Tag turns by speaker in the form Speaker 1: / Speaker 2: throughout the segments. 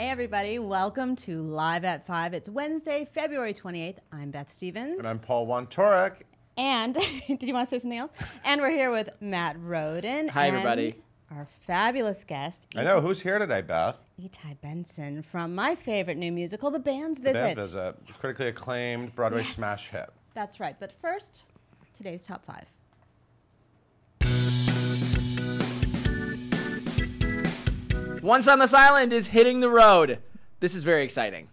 Speaker 1: Hey everybody, welcome to Live at 5. It's Wednesday, February 28th. I'm Beth Stevens.
Speaker 2: And I'm Paul Wontorek.
Speaker 1: And, did you want to say something else? And we're here with Matt Roden.
Speaker 3: Hi everybody.
Speaker 1: Our fabulous guest.
Speaker 2: I know, who's here today, Beth?
Speaker 1: Etai Benson from my favorite new musical, The Band's Visit.
Speaker 2: The Band's Visit, critically acclaimed Broadway smash hit.
Speaker 1: That's right, but first, today's top 5.
Speaker 3: Once on this Island is hitting the road. This is very exciting.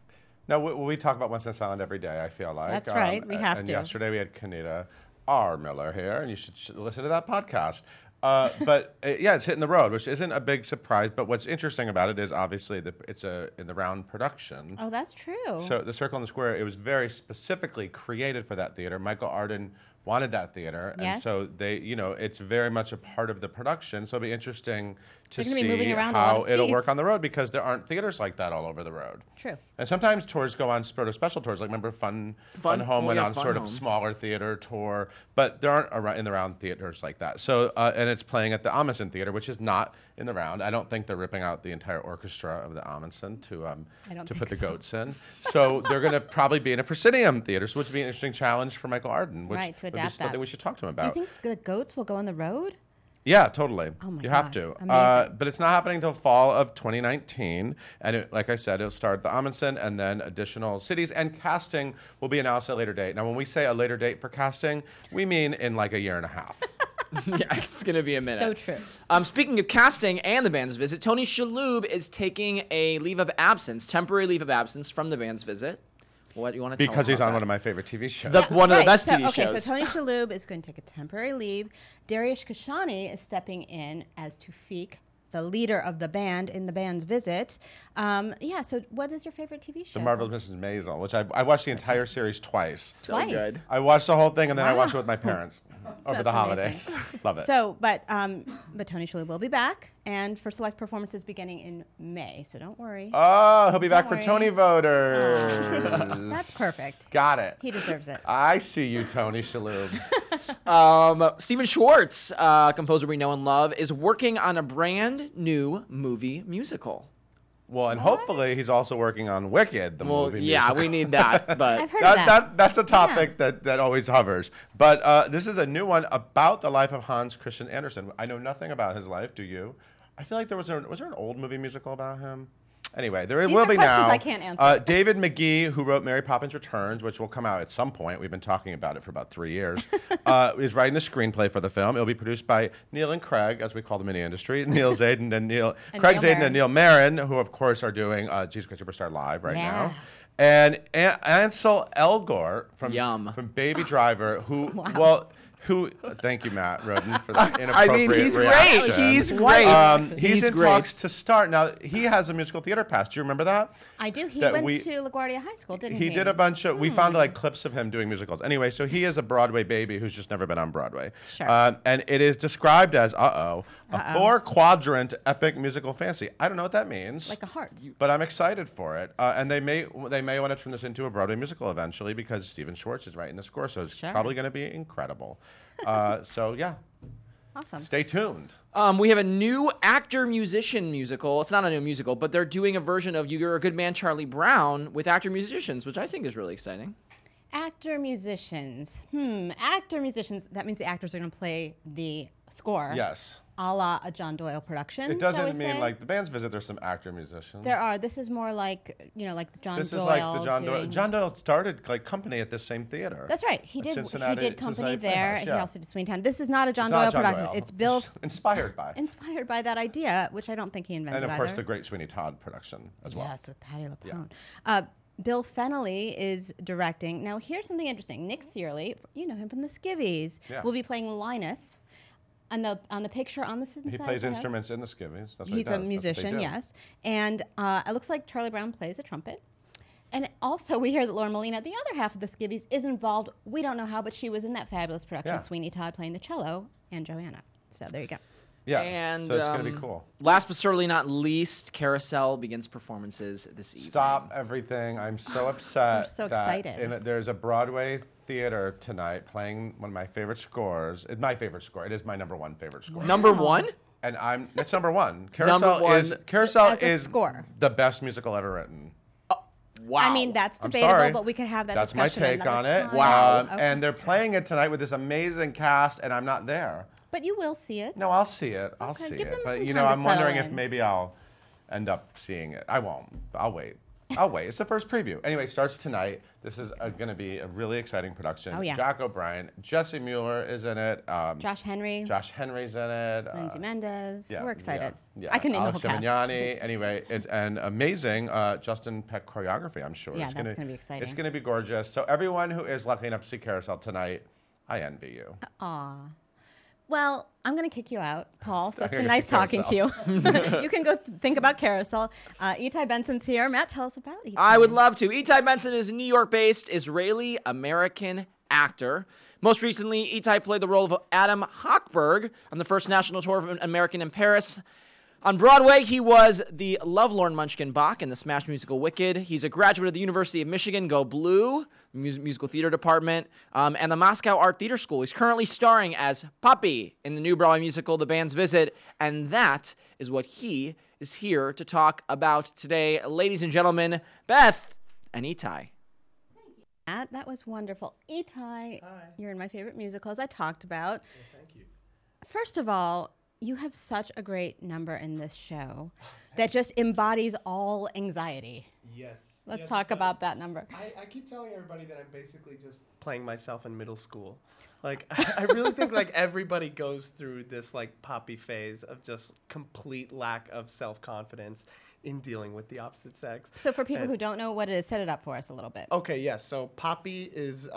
Speaker 2: Now, we talk about Once on this Island every day, I feel like.
Speaker 1: That's right, we have
Speaker 2: and
Speaker 1: to.
Speaker 2: Yesterday we had Kanita R. Miller here, and you should listen to that podcast. Yeah, it's hitting the road, which isn't a big surprise. But what's interesting about it is obviously it's in the round production.
Speaker 1: Oh, that's true.
Speaker 2: So the Circle in the Square, it was very specifically created for that theater. Michael Arden wanted that theater, and so they, it's very much a part of the production. So it'll be interesting to see how it'll work on the road because there aren't theaters like that all over the road.
Speaker 1: True.
Speaker 2: And sometimes tours go on sort of special tours. Like remember Fun Home went on sort of smaller theater tour, but there aren't in the round theaters like that. So and it's playing at the Amundsen Theater, which is not in the round. I don't think they're ripping out the entire orchestra of the Amundsen to put the goats in. So they're going to probably be in a proscenium theater, which would be an interesting challenge for Michael Arden, which would be something we should talk to him about.
Speaker 1: Do you think the goats will go on the road?
Speaker 2: Yeah, totally.
Speaker 1: Oh my
Speaker 2: you have to.
Speaker 1: Amazing.
Speaker 2: But it's not happening until fall of 2019. And like I said, it'll start at the Amundsen and then additional cities. And casting will be announced at a later date. Now, when we say a later date for casting, we mean in like a year and a half.
Speaker 3: Yeah, it's going to be a minute.
Speaker 1: So true.
Speaker 3: Speaking of casting and the Band's Visit, Tony Shalhoub is taking a temporary leave of absence from the Band's Visit. What do you want to tell us
Speaker 2: Because he's on
Speaker 3: that?
Speaker 2: one of my favorite TV shows.
Speaker 3: One of the best TV shows.
Speaker 1: Okay, so Tony Shalhoub is going to take a temporary leave. Dariush Kashani is stepping in as Tufik, the leader of the band in the Band's Visit. So what is your favorite TV show?
Speaker 2: The Marvelous Mrs. Maisel, which I watched the entire series twice.
Speaker 3: So good.
Speaker 2: I watched the whole thing and then I watched it with my parents over the holidays. Love it.
Speaker 1: So, but Tony Shalhoub will be back, and for select performances beginning in May. So don't worry.
Speaker 2: Oh, he'll be back for Tony voters.
Speaker 1: That's perfect.
Speaker 2: Got it.
Speaker 1: He deserves it.
Speaker 2: I see you, Tony Shalhoub.
Speaker 3: Stephen Schwartz, composer we know and love, is working on a brand new movie musical.
Speaker 2: Well, and hopefully he's also working on Wicked, the movie
Speaker 3: yeah,
Speaker 2: musical.
Speaker 3: we need that. But
Speaker 1: I've heard of that.
Speaker 2: That's a topic that always hovers. But this is a new one about the life of Hans Christian Andersen. I know nothing about his life. Do you? I feel like was there an old movie musical about him? Anyway, there will be now.
Speaker 1: I can't answer.
Speaker 2: David McGee, who wrote Mary Poppins Returns, which will come out at some point. We've been talking about it for about 3 years. Is writing the screenplay for the film. It'll be produced by Neil and Craig, as we call them in the industry. Neil Zayden and Craig Zayden and Neil Marin, who of course are doing Jesus Christ Superstar Live right now. And Ansel Elgort from Baby Driver, who thank you, Matt Roden, for that inappropriate reaction.
Speaker 3: He's great.
Speaker 2: He's in talks to start. Now, he has a musical theater past. Do you remember that?
Speaker 1: I do. He went to LaGuardia High School, didn't he?
Speaker 2: He did a bunch of, we found like clips of him doing musicals. Anyway, so he is a Broadway baby who's just never been on Broadway.
Speaker 1: Sure.
Speaker 2: And it is described as, a 4-quadrant epic musical fantasy. I don't know what that means.
Speaker 1: Like a heart.
Speaker 2: But I'm excited for it. And they may want to turn this into a Broadway musical eventually because Stephen Schwartz is writing the score. So it's probably going to be incredible. So yeah.
Speaker 1: Awesome.
Speaker 2: Stay tuned.
Speaker 3: We have a new actor-musician musical. It's not a new musical, but they're doing a version of You're a Good Man, Charlie Brown with actor-musicians, which I think is really exciting.
Speaker 1: Actor-musicians. Actor-musicians. That means the actors are going to play the score.
Speaker 2: Yes.
Speaker 1: A la a John Doyle production.
Speaker 2: It doesn't mean like the Band's Visit. There's some actor-musicians.
Speaker 1: There are. This is more like like the John Doyle.
Speaker 2: This is like the John Doyle. John Doyle started like company at this same theater.
Speaker 1: That's right. He did.
Speaker 2: Cincinnati,
Speaker 1: he did company there.
Speaker 2: Yeah.
Speaker 1: He also did Sweeney Town. This is not a John Doyle production. It's Bill.
Speaker 2: Inspired by
Speaker 1: that idea, which I don't think he invented.
Speaker 2: And of course, the great Sweeney Todd production as well.
Speaker 1: Yes, with Patti LuPone. Bill Fennelly is directing. Now, here's something interesting. Nick Searley, you know him from the Skivvies, will be playing Linus. On the picture on the side.
Speaker 2: He plays instruments in the Skivvies. That's what
Speaker 1: He's a musician, yes. And it looks like Charlie Brown plays a trumpet. And also, we hear that Laura Molina, the other half of the Skivvies, is involved. We don't know how, but she was in that fabulous production, Sweeney Todd playing the cello, and Joanna. So there you go.
Speaker 2: Yeah,
Speaker 3: and
Speaker 2: so it's going to be cool.
Speaker 3: Last but certainly not least, Carousel begins performances this evening.
Speaker 2: Stop everything. I'm so upset.
Speaker 1: We're so excited.
Speaker 2: There's a Broadway theater tonight playing one of my favorite scores. It's my favorite score. It is my #1 favorite score.
Speaker 3: Number one?
Speaker 2: And it's number one.
Speaker 3: Number one.
Speaker 2: Carousel
Speaker 1: As a
Speaker 2: is
Speaker 1: score.
Speaker 2: the best musical ever written.
Speaker 3: Wow.
Speaker 1: I mean, that's
Speaker 2: I'm
Speaker 1: debatable,
Speaker 2: sorry.
Speaker 1: but we could have that
Speaker 2: That's my
Speaker 1: discussion
Speaker 2: take on
Speaker 1: another
Speaker 2: it.
Speaker 1: time.
Speaker 3: Wow.
Speaker 1: Okay.
Speaker 2: And they're playing it tonight with this amazing cast, and I'm not there.
Speaker 1: But you will see it.
Speaker 2: No, I'll see it. I'll
Speaker 1: Okay,
Speaker 2: see
Speaker 1: give
Speaker 2: it.
Speaker 1: them
Speaker 2: But
Speaker 1: some
Speaker 2: you
Speaker 1: time
Speaker 2: know,
Speaker 1: to
Speaker 2: I'm wondering
Speaker 1: settle
Speaker 2: if
Speaker 1: in.
Speaker 2: maybe I'll end up seeing it. I won't. I'll wait. I'll wait. It's the first preview. Anyway, it starts tonight. This is going to be a really exciting production.
Speaker 1: Oh, yeah.
Speaker 2: Jack O'Brien, Jesse Mueller is in it.
Speaker 1: Josh Henry,
Speaker 2: Josh Henry's in it.
Speaker 1: Lindsay Mendez.
Speaker 2: Yeah,
Speaker 1: We're excited.
Speaker 2: Yeah.
Speaker 1: I can name
Speaker 2: Alex
Speaker 1: the whole cast.
Speaker 2: Gimignani. Anyway, it's an amazing Justin Peck choreography, I'm sure.
Speaker 1: Yeah,
Speaker 2: It's
Speaker 1: that's gonna be exciting.
Speaker 2: It's going to be gorgeous. So everyone who is lucky enough to see Carousel tonight, I envy you.
Speaker 1: Aw. Well, I'm going to kick you out, Paul. So it's
Speaker 2: I'm
Speaker 1: been
Speaker 2: gonna
Speaker 1: nice
Speaker 2: see
Speaker 1: talking to you. You can go think about Carousel. Etai Benson's here. Matt, tell us about Etai.
Speaker 3: I would love to. Etai Benson is a New York-based Israeli-American actor. Most recently, Etai played the role of Adam Hochberg on the first national tour of American in Paris. On Broadway, he was the lovelorn Munchkin Bach in the smash musical Wicked. He's a graduate of the University of Michigan, Go Blue, musical theater department, and the Moscow Art Theater School. He's currently starring as Poppy in the new Broadway musical, The Band's Visit, and that is what he is here to talk about today. Ladies and gentlemen, Beth and Etai.
Speaker 1: Matt, that was wonderful. Etai, you're in my favorite musical, as I talked about.
Speaker 4: Well, thank you.
Speaker 1: First of all, you have such a great number in this show that just embodies all anxiety.
Speaker 4: Yes.
Speaker 1: Let's
Speaker 4: Yes,
Speaker 1: talk
Speaker 4: it does.
Speaker 1: about that number.
Speaker 4: I keep telling everybody that I'm basically just playing myself in middle school. Like, I really think like everybody goes through this like poppy phase of just complete lack of self-confidence in dealing with the opposite sex.
Speaker 1: So for people
Speaker 4: And-
Speaker 1: who don't know what it is, set it up for us a little bit.
Speaker 4: Okay, yes. So Poppy is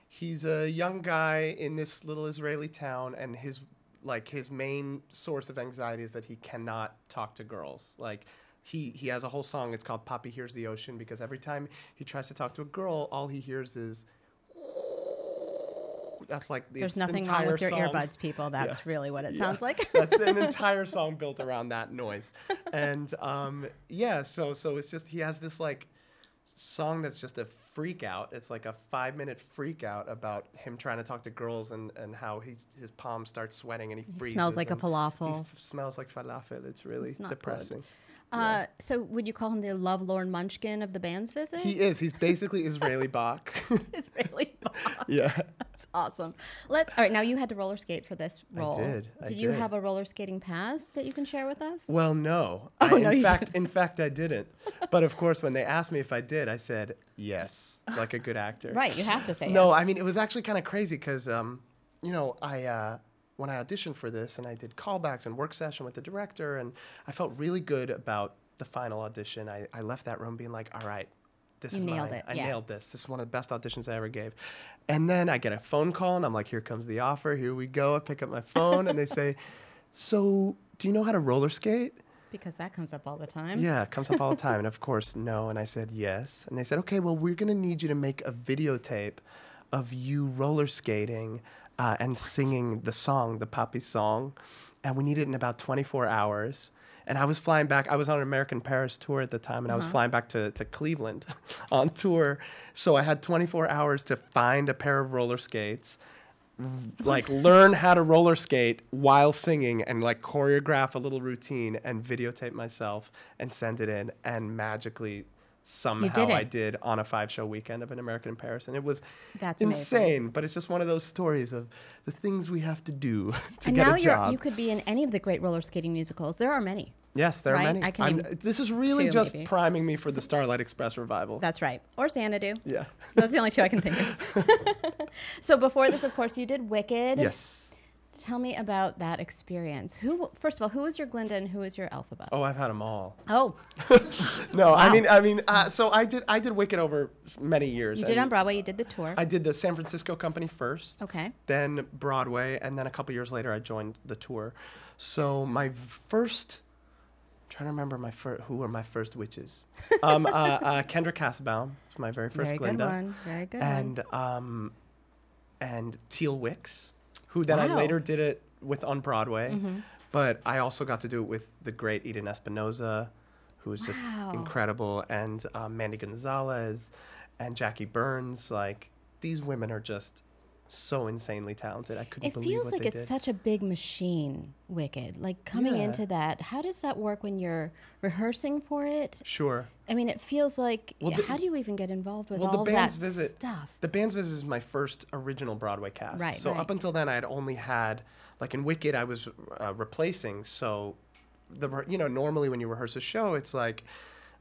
Speaker 4: he's a young guy in this little Israeli town, and his main source of anxiety is that he cannot talk to girls. Like he has a whole song. It's called Poppy Hears the Ocean, because every time he tries to talk to a girl, all he hears is. That's like the
Speaker 1: There's nothing
Speaker 4: entire
Speaker 1: wrong with your
Speaker 4: song.
Speaker 1: earbuds, people. That's really what it sounds like.
Speaker 4: That's an entire song built around that noise. And so it's just he has this like song that's just a freak out. It's like a 5-minute freak out about him trying to talk to girls and how his palms start sweating and he freezes.
Speaker 1: Smells like a
Speaker 4: and
Speaker 1: falafel.
Speaker 4: He smells like falafel. It's really
Speaker 1: It's not
Speaker 4: depressing.
Speaker 1: So would you call him the lovelorn Munchkin of the Band's Visit?
Speaker 4: He is. He's basically Israeli Bach.
Speaker 1: It's really
Speaker 4: Yeah.
Speaker 1: That's awesome. All right, now you had to roller skate for this role.
Speaker 4: did.
Speaker 1: Did you have a roller skating past that you can share with us?
Speaker 4: Well, no.
Speaker 1: Oh, no, you
Speaker 4: In fact, I didn't. But of course, when they asked me if I did, I said yes, like a good actor.
Speaker 1: Right, you have to say
Speaker 4: No,
Speaker 1: yes.
Speaker 4: I mean, it was actually kind of crazy because, when I auditioned for this and I did callbacks and work session with the director, and I felt really good about the final audition. I left that room being like, all right, this
Speaker 1: You
Speaker 4: is
Speaker 1: nailed
Speaker 4: mine.
Speaker 1: it,
Speaker 4: I
Speaker 1: yeah.
Speaker 4: nailed this. This is one of the best auditions I ever gave. And then I get a phone call and I'm like, here comes the offer. Here we go. I pick up my phone and they say, so do you know how to roller skate?
Speaker 1: Because that comes up all the time.
Speaker 4: Yeah, it comes up all the time. And of course, no. And I said, yes. And they said, okay, well, we're going to need you to make a videotape of you roller skating and singing the song, the Poppy song. And we need it in about 24 hours. And I was flying back. I was on an American Paris tour at the time, and I was flying back to Cleveland on tour. So I had 24 hours to find a pair of roller skates, like learn how to roller skate while singing, and like choreograph a little routine and videotape myself and send it in. And magically, somehow I did on a 5-show weekend of an American in Paris. And it was
Speaker 1: That's amazing.
Speaker 4: insane, but it's just one of those stories of the things we have to do to
Speaker 1: And
Speaker 4: get
Speaker 1: now
Speaker 4: a job.
Speaker 1: you could be in any of the great roller skating musicals. There are many.
Speaker 4: Yes, there
Speaker 1: Right?
Speaker 4: are many.
Speaker 1: I can name
Speaker 4: This is really
Speaker 1: two,
Speaker 4: just
Speaker 1: maybe.
Speaker 4: priming me for the Starlight Express revival.
Speaker 1: That's right. Or Xanadu.
Speaker 4: Yeah.
Speaker 1: Those are the only two I can think of. So before this, of course, you did Wicked.
Speaker 4: Yes.
Speaker 1: Tell me about that experience. First of all, who was your Glinda and who was your Elphaba?
Speaker 4: Oh, I've had them all.
Speaker 1: Oh,
Speaker 4: No,
Speaker 1: Wow.
Speaker 4: so I did Wicked over many years.
Speaker 1: you did
Speaker 4: and
Speaker 1: on Broadway. You did the tour.
Speaker 4: I did the San Francisco company first.
Speaker 1: Okay.
Speaker 4: Then Broadway, and then a couple years later, I joined the tour. So my first, I'm trying to remember who were my first witches. Kendra Cassbaum was my very first
Speaker 1: Very
Speaker 4: Glinda.
Speaker 1: good one. Very good one.
Speaker 4: And Teal Wicks, who then I
Speaker 1: Wow.
Speaker 4: later did it with on Broadway.
Speaker 1: Mm-hmm.
Speaker 4: But I also got to do it with the great Eden Espinosa, who was just
Speaker 1: Wow.
Speaker 4: incredible, and Mandy Gonzalez and Jackie Burns. Like, these women are just so insanely talented. I couldn't
Speaker 1: It
Speaker 4: believe
Speaker 1: feels
Speaker 4: what
Speaker 1: like
Speaker 4: they
Speaker 1: it's
Speaker 4: did.
Speaker 1: such a big machine, Wicked. Like coming
Speaker 4: Yeah.
Speaker 1: into that, how does that work when you're rehearsing for it?
Speaker 4: Sure.
Speaker 1: I mean, it feels like,
Speaker 4: Well,
Speaker 1: how do you even get involved with
Speaker 4: Well,
Speaker 1: all
Speaker 4: the band's
Speaker 1: that
Speaker 4: visit.
Speaker 1: stuff?
Speaker 4: The band's visit is my first original Broadway cast.
Speaker 1: Right,
Speaker 4: So
Speaker 1: right.
Speaker 4: up until then, I had only had, like in Wicked, I was replacing. So normally when you rehearse a show, it's like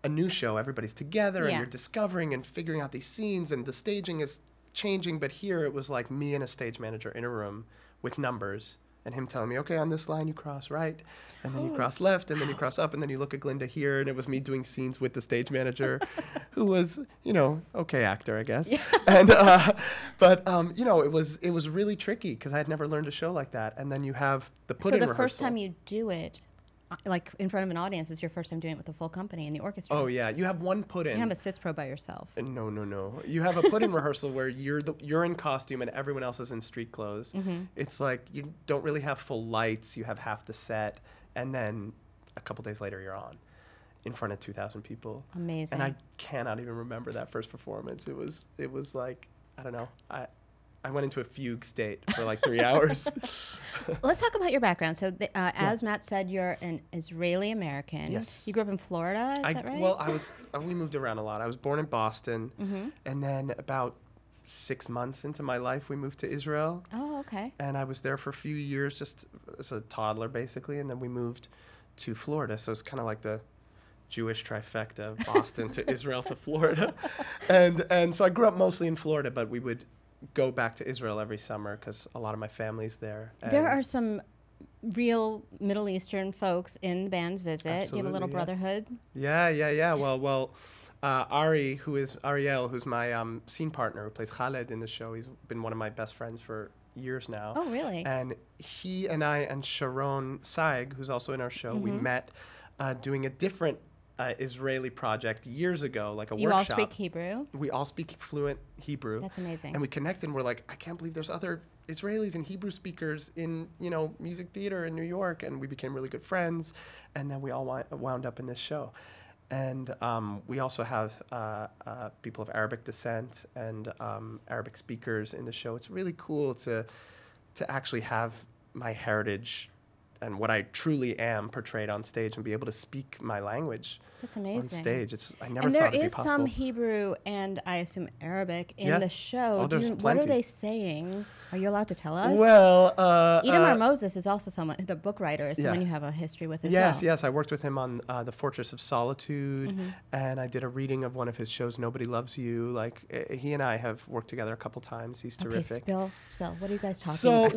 Speaker 4: a new show. Everybody's together and
Speaker 1: Yeah.
Speaker 4: you're discovering and figuring out these scenes, and the staging is changing. But here it was like me and a stage manager in a room with numbers, and him telling me, okay, on this line you cross right, and then you cross left, and then you cross up, and then you look at Glinda here. And it was me doing scenes with the stage manager, who was, okay actor, I guess. And it was really tricky because I had never learned a show like that. And then you have the put-in
Speaker 1: So the
Speaker 4: rehearsal.
Speaker 1: first time you do it, like in front of an audience, is your first time doing it with the full company and the orchestra.
Speaker 4: Oh yeah, you have one put-in.
Speaker 1: You have a sits pro by yourself.
Speaker 4: No. You have a put-in rehearsal where you're in costume and everyone else is in street clothes. It's like you don't really have full lights. You have half the set, and then a couple days later you're on, in front of 2,000 people.
Speaker 1: Amazing.
Speaker 4: And I cannot even remember that first performance. It was like, I don't know. I went into a fugue state for like 3 hours.
Speaker 1: Let's talk about your background. So, as Matt said, you're an Israeli American.
Speaker 4: Yes.
Speaker 1: You grew up in Florida, is that right?
Speaker 4: Well, we moved around a lot. I was born in Boston, and then about 6 months into my life, we moved to Israel.
Speaker 1: Oh, okay.
Speaker 4: And I was there for a few years, just as a toddler, basically. And then we moved to Florida. So it's kind of like the Jewish trifecta of Boston to Israel to Florida. And so I grew up mostly in Florida, but we would go back to Israel every summer because a lot of my family's there.
Speaker 1: There are some real Middle Eastern folks in the band's visit. Do you have a little
Speaker 4: Absolutely,
Speaker 1: brotherhood?
Speaker 4: Yeah. Well, Ariel, who's my scene partner, who plays Khaled in the show. He's been one of my best friends for years now.
Speaker 1: Oh, really?
Speaker 4: And he and I and Sharon Saig, who's also in our show, we met doing a different Israeli project years ago, like a
Speaker 1: You
Speaker 4: workshop.
Speaker 1: all speak Hebrew?
Speaker 4: We all speak fluent Hebrew.
Speaker 1: That's amazing.
Speaker 4: And we connected and we're like, I can't believe there's other Israelis and Hebrew speakers in, music theater in New York. And we became really good friends. And then we all wound up in this show. And we also have people of Arabic descent and Arabic speakers in the show. It's really cool to actually have my heritage and what I truly am portrayed on stage and be able to speak my language.
Speaker 1: That's amazing.
Speaker 4: On stage. I never
Speaker 1: And
Speaker 4: thought
Speaker 1: there
Speaker 4: it'd be
Speaker 1: is
Speaker 4: possible.
Speaker 1: some Hebrew and I assume Arabic in
Speaker 4: Yeah.
Speaker 1: the show.
Speaker 4: Oh, there's
Speaker 1: what are
Speaker 4: plenty.
Speaker 1: they saying? Are you allowed to tell us?
Speaker 4: Well,
Speaker 1: Itamar Moses is also someone, the book writer, is someone
Speaker 4: Yeah.
Speaker 1: you have a history with as
Speaker 4: Yes,
Speaker 1: well.
Speaker 4: yes. I worked with him on The Fortress of Solitude, and I did a reading of one of his shows, Nobody Loves You. Like, he and I have worked together a couple times. He's terrific.
Speaker 1: Okay, spill. What are you guys talking
Speaker 4: So,
Speaker 1: about?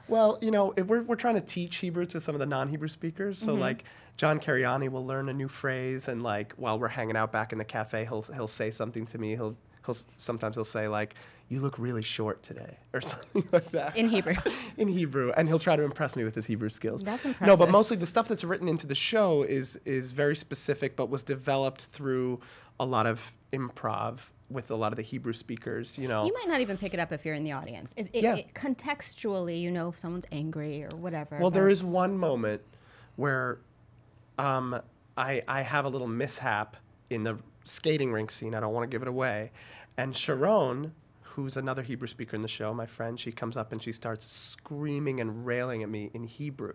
Speaker 4: well, if we're trying to teach Hebrew to some of the non-Hebrew speakers. So, like, John Cariani will learn a new phrase, and like while we're hanging out back in the cafe, he'll say something to me. Sometimes he'll say like, "You look really short today," or something like that.
Speaker 1: In Hebrew.
Speaker 4: In Hebrew, and he'll try to impress me with his Hebrew skills.
Speaker 1: That's
Speaker 4: No,
Speaker 1: impressive.
Speaker 4: but mostly the stuff that's written into the show is very specific, but was developed through a lot of improv with a lot of the Hebrew speakers.
Speaker 1: You might not even pick it up if you're in the audience. Contextually, if someone's angry or whatever.
Speaker 4: Well, there is one moment where I have a little mishap in the skating rink scene. I don't want to give it away. And Sharon, who's another Hebrew speaker in the show, my friend, she comes up and she starts screaming and railing at me in Hebrew.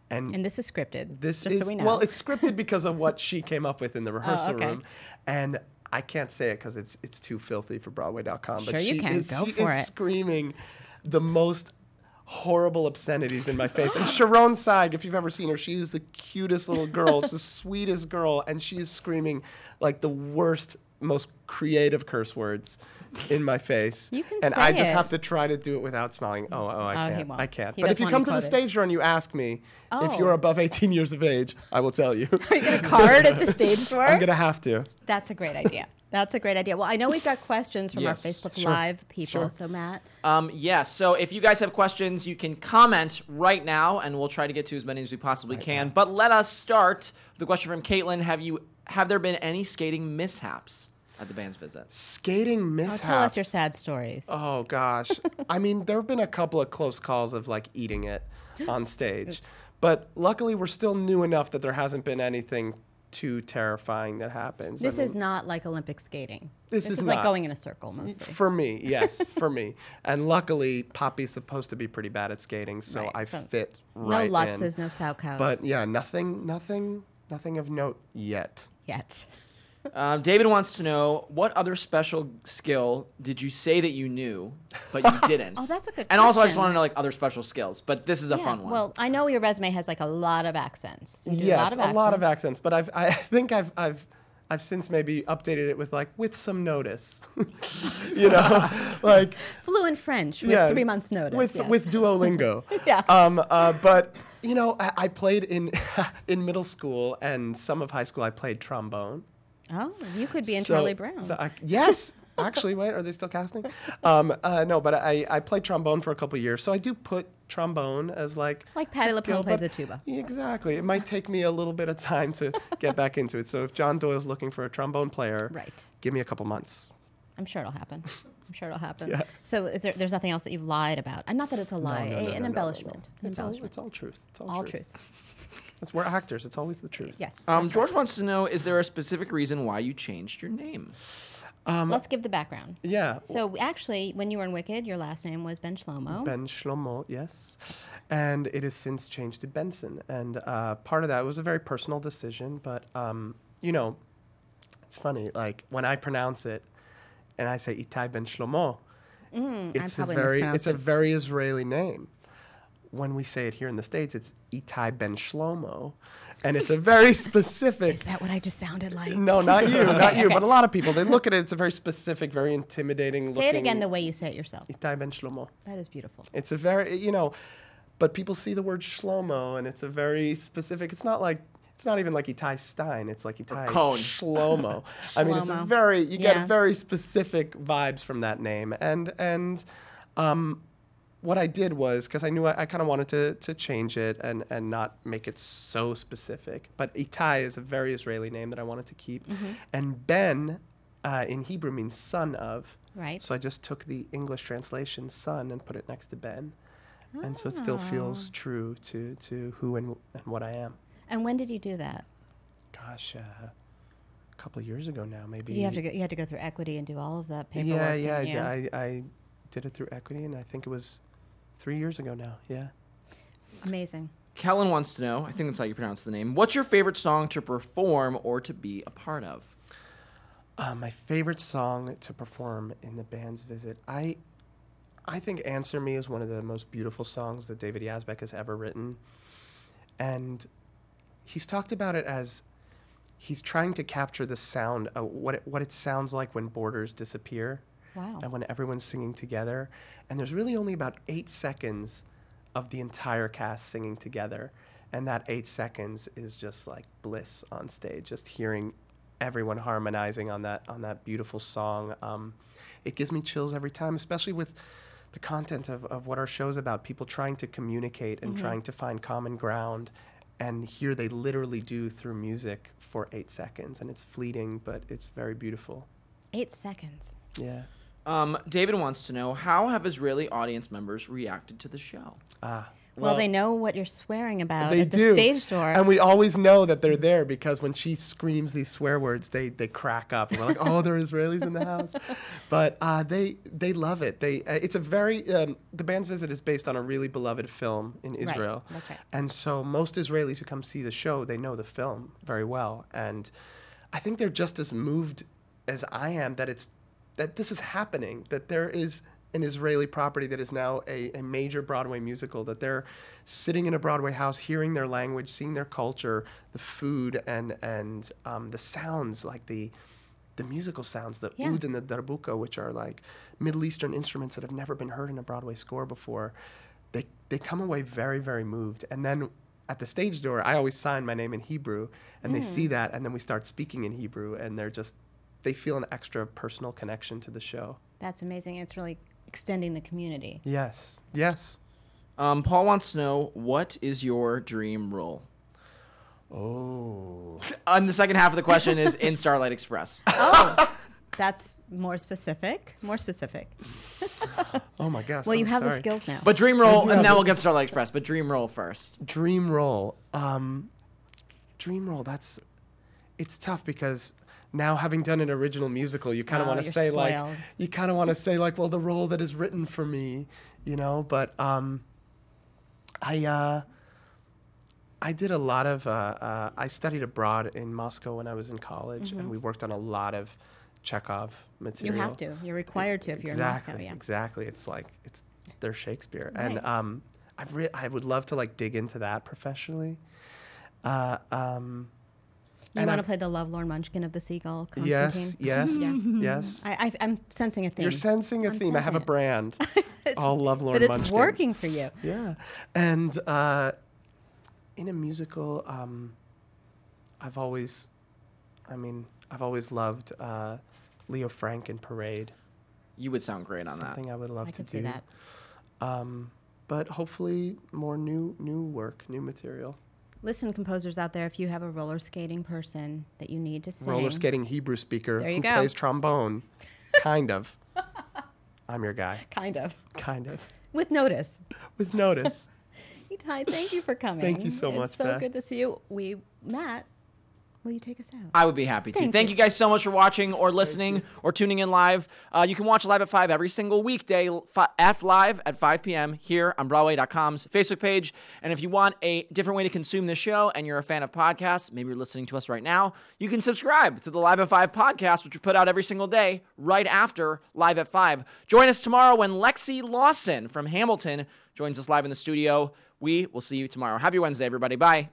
Speaker 1: And this is scripted.
Speaker 4: This
Speaker 1: just
Speaker 4: is,
Speaker 1: so we know.
Speaker 4: well, it's scripted because of what she came up with in the rehearsal
Speaker 1: okay.
Speaker 4: room. And I can't say it because it's too filthy for Broadway.com.
Speaker 1: Sure
Speaker 4: but
Speaker 1: you can. Go for it.
Speaker 4: Screaming the most horrible obscenities in my face. And Sharon Saig, if you've ever seen her, she is the cutest little girl. She's the sweetest girl. And she is screaming like the worst, most creative curse words in my face.
Speaker 1: You can
Speaker 4: and
Speaker 1: say
Speaker 4: I just
Speaker 1: it.
Speaker 4: have to try to do it without smiling. I
Speaker 1: he
Speaker 4: can't.
Speaker 1: won't.
Speaker 4: I can't.
Speaker 1: He
Speaker 4: But if
Speaker 1: doesn't
Speaker 4: you
Speaker 1: want
Speaker 4: come
Speaker 1: you
Speaker 4: to the
Speaker 1: quoted.
Speaker 4: stage door and you ask me if
Speaker 1: Oh.
Speaker 4: you're above 18 years of age, I will tell you.
Speaker 1: Are you going to card at the stage door?
Speaker 4: I'm going to have to.
Speaker 1: That's a great idea. That's a great idea. Well, I know we've got questions from
Speaker 3: Yes.
Speaker 1: our Facebook
Speaker 4: Sure.
Speaker 1: Live people.
Speaker 4: Sure.
Speaker 1: So, Matt.
Speaker 3: Yes. So if you guys have questions, you can comment right now, and we'll try to get to as many as we possibly can. But let us start with the question from Caitlin. Have there been any skating mishaps at the band's visit?
Speaker 4: Skating mishaps.
Speaker 1: Tell us your sad stories.
Speaker 4: Oh, gosh. I mean, there have been a couple of close calls of, like, eating it on stage.
Speaker 1: Oops.
Speaker 4: But luckily, we're still new enough that there hasn't been anything too terrifying that happens.
Speaker 1: This is not like Olympic skating.
Speaker 4: This is
Speaker 1: like
Speaker 4: not.
Speaker 1: going in a circle mostly.
Speaker 4: For me, yes, for me. And luckily, Poppy's supposed to be pretty bad at skating, so
Speaker 1: Right,
Speaker 4: I
Speaker 1: so
Speaker 4: fit right
Speaker 1: no
Speaker 4: in.
Speaker 1: Lutzes, no sow cows.
Speaker 4: But yeah, nothing of note yet.
Speaker 1: yet.
Speaker 3: David wants to know, what other special skill did you say that you knew, but you didn't?
Speaker 1: Oh, that's a good
Speaker 3: And also, I just
Speaker 1: question.
Speaker 3: want to know like other special skills, but this is a
Speaker 1: Yeah,
Speaker 3: fun one.
Speaker 1: Well, I know your resume has like a lot of accents. You do
Speaker 4: Yes,
Speaker 1: a lot of accents.
Speaker 4: But I think I've since maybe updated it with like with some notice, you know, like
Speaker 1: Fluent French with 3 months notice.
Speaker 4: with Duolingo.
Speaker 1: Yeah.
Speaker 4: But you know, I played in in middle school and some of high school. I played trombone.
Speaker 1: Oh, you could be in Charlie Brown.
Speaker 4: Yes. Actually, wait, are they still casting? No, but I played trombone for a couple years, so I do put trombone as like
Speaker 1: Patti
Speaker 4: a skill,
Speaker 1: LuPone plays
Speaker 4: but-
Speaker 1: the tuba.
Speaker 4: Exactly. It might take me a little bit of time to get back into it. So if John Doyle's looking for a trombone player,
Speaker 1: Right.
Speaker 4: give me a couple months.
Speaker 1: I'm sure it'll happen. I'm sure it'll happen.
Speaker 4: Yeah.
Speaker 1: So there's nothing else that you've lied about? And not that it's a lie, an embellishment. An
Speaker 4: It's
Speaker 1: embellishment.
Speaker 4: all truth. It's
Speaker 1: All truth.
Speaker 4: We're actors. It's always the truth.
Speaker 1: Yes.
Speaker 3: George wants to know, is there a specific reason why you changed your name?
Speaker 1: Let's give the background.
Speaker 4: Yeah.
Speaker 1: So actually, when you were in Wicked, your last name was Ben Shlomo.
Speaker 4: Ben Shlomo, yes. And it has since changed to Benson. And part of that was a very personal decision. But, you know, it's funny. Like, when I pronounce it and I say Etai Ben Shlomo, it's a very Israeli name. When we say it here in the States, it's Etai Ben Shlomo. And it's a very specific...
Speaker 1: Is that what I just sounded like?
Speaker 4: No, not you, not you.
Speaker 1: okay.
Speaker 4: But a lot of people, they look at it, it's a very specific, very intimidating
Speaker 1: Say
Speaker 4: looking...
Speaker 1: it again the way you say it yourself.
Speaker 4: Etai Ben Shlomo.
Speaker 1: That is beautiful.
Speaker 4: It's a very, you know, but people see the word Shlomo and it's a very specific, it's not even like Itai Stein, it's like Itai
Speaker 3: Cohn.
Speaker 4: Shlomo. I mean, it's a
Speaker 1: Shlomo.
Speaker 4: very, you
Speaker 1: Yeah.
Speaker 4: get very specific vibes from that name. And what I did was, because I knew I kind of wanted to change it and not make it so specific, but Itai is a very Israeli name that I wanted to keep. And Ben in Hebrew means son of.
Speaker 1: Right.
Speaker 4: So I just took the English translation, son, and put it next to Ben. And so it still feels true to who and what I am.
Speaker 1: And when did you do that?
Speaker 4: Gosh, a couple of years ago now, maybe.
Speaker 1: Did you have to go? You had to go through equity and do all of that paperwork.
Speaker 4: Yeah. I did it through equity, and I think it was 3 years ago now. Yeah.
Speaker 1: Amazing.
Speaker 3: Kellen wants to know, I think that's how you pronounce the name, what's your favorite song to perform or to be a part of?
Speaker 4: My favorite song to perform in the band's visit, I think "Answer Me" is one of the most beautiful songs that David Yazbek has ever written, and he's talked about it as he's trying to capture the sound, what it sounds like when borders disappear.
Speaker 1: Wow.
Speaker 4: And when everyone's singing together. And there's really only about 8 seconds of the entire cast singing together. And that 8 seconds is just like bliss on stage, just hearing everyone harmonizing on that beautiful song. It gives me chills every time, especially with the content of what our show's about, people trying to communicate and trying to find common ground. And here they literally do through music for 8 seconds. And it's fleeting, but it's very beautiful.
Speaker 1: 8 seconds.
Speaker 4: Yeah.
Speaker 3: David wants to know, how have Israeli audience members reacted to the show?
Speaker 1: Well, they know what you're swearing about
Speaker 4: They
Speaker 1: at the
Speaker 4: do.
Speaker 1: stage door.
Speaker 4: And we always know that they're there because when she screams these swear words, they crack up. And we're like, oh, there are Israelis in the house. But they love it. It's a very, the band's visit is based on a really beloved film in Israel.
Speaker 1: That's right.
Speaker 4: And so most Israelis who come see the show, they know the film very well. And I think they're just as moved as I am that this is happening, that there is an Israeli property that is now a major Broadway musical, that they're sitting in a Broadway house, hearing their language, seeing their culture, the food, and the sounds, like the musical sounds, the oud and the darbuka, which are like Middle Eastern instruments that have never been heard in a Broadway score before. They come away very, very moved. And then at the stage door, I always sign my name in Hebrew, and they see that, and then we start speaking in Hebrew, and they feel an extra personal connection to the show.
Speaker 1: That's amazing. It's really extending the community.
Speaker 4: Yes.
Speaker 3: Paul wants to know, what is your dream role?
Speaker 4: Oh.
Speaker 3: And the second half of the question is in Starlight Express.
Speaker 1: Oh, that's more specific. More specific.
Speaker 4: Oh my gosh.
Speaker 1: Well, you
Speaker 4: I'm
Speaker 1: have the
Speaker 4: sorry.
Speaker 3: skills
Speaker 1: skills now.
Speaker 3: But dream
Speaker 4: I
Speaker 3: role,
Speaker 4: do
Speaker 3: and
Speaker 4: have
Speaker 3: now
Speaker 4: it.
Speaker 3: we'll get Starlight Express, but dream role first.
Speaker 4: Dream role. Dream role, it's tough because now having done an original musical, you kind of want to
Speaker 1: you're
Speaker 4: say
Speaker 1: spoiled.
Speaker 4: like, well, the role that is written for me, you know. But I did a lot of. I studied abroad in Moscow when I was in college, and we worked on a lot of Chekhov
Speaker 1: You
Speaker 4: material.
Speaker 1: have to. You're required to if you're in Moscow. Yeah.
Speaker 4: Exactly. It's like they're Shakespeare,
Speaker 1: Right.
Speaker 4: and I would love to like dig into that professionally.
Speaker 1: You
Speaker 4: And
Speaker 1: want to
Speaker 4: I'm-
Speaker 1: play the lovelorn munchkin of the seagull,
Speaker 4: Yes,
Speaker 1: Constantine?
Speaker 4: yes,
Speaker 1: Yeah.
Speaker 4: yes.
Speaker 1: I'm sensing a theme.
Speaker 4: You're sensing a
Speaker 1: I'm
Speaker 4: theme. I have a
Speaker 1: sensing it.
Speaker 4: brand. It's all lovelorn
Speaker 1: But it's
Speaker 4: munchkins.
Speaker 1: working for you.
Speaker 4: Yeah, and in a musical, I've always loved Leo Frank in Parade.
Speaker 3: You would sound great on that.
Speaker 4: Something I would love
Speaker 1: I
Speaker 4: to
Speaker 1: could
Speaker 4: do.
Speaker 1: see that.
Speaker 4: But hopefully more new work, new material.
Speaker 1: Listen, composers out there, if you have a roller skating person that you need to sing.
Speaker 4: Roller skating Hebrew speaker
Speaker 1: There you
Speaker 4: who
Speaker 1: go.
Speaker 4: plays trombone, kind of. I'm your guy.
Speaker 1: Kind of.
Speaker 4: Kind of.
Speaker 1: With notice.
Speaker 4: With notice.
Speaker 1: Etai, thank you for coming.
Speaker 4: Thank you so much,
Speaker 1: It's so
Speaker 4: Beth.
Speaker 1: good to see you. Matt, will you take us out?
Speaker 3: I would be happy to.
Speaker 1: Thank
Speaker 3: Thank
Speaker 1: you.
Speaker 3: you guys so much for watching or listening or tuning in live. You can watch Live at 5 every single weekday live at 5 p.m. here on Broadway.com's Facebook page. And if you want a different way to consume this show and you're a fan of podcasts, maybe you're listening to us right now, you can subscribe to the Live at 5 podcast, which we put out every single day right after Live at 5. Join us tomorrow when Lexi Lawson from Hamilton joins us live in the studio. We will see you tomorrow. Happy Wednesday, everybody. Bye.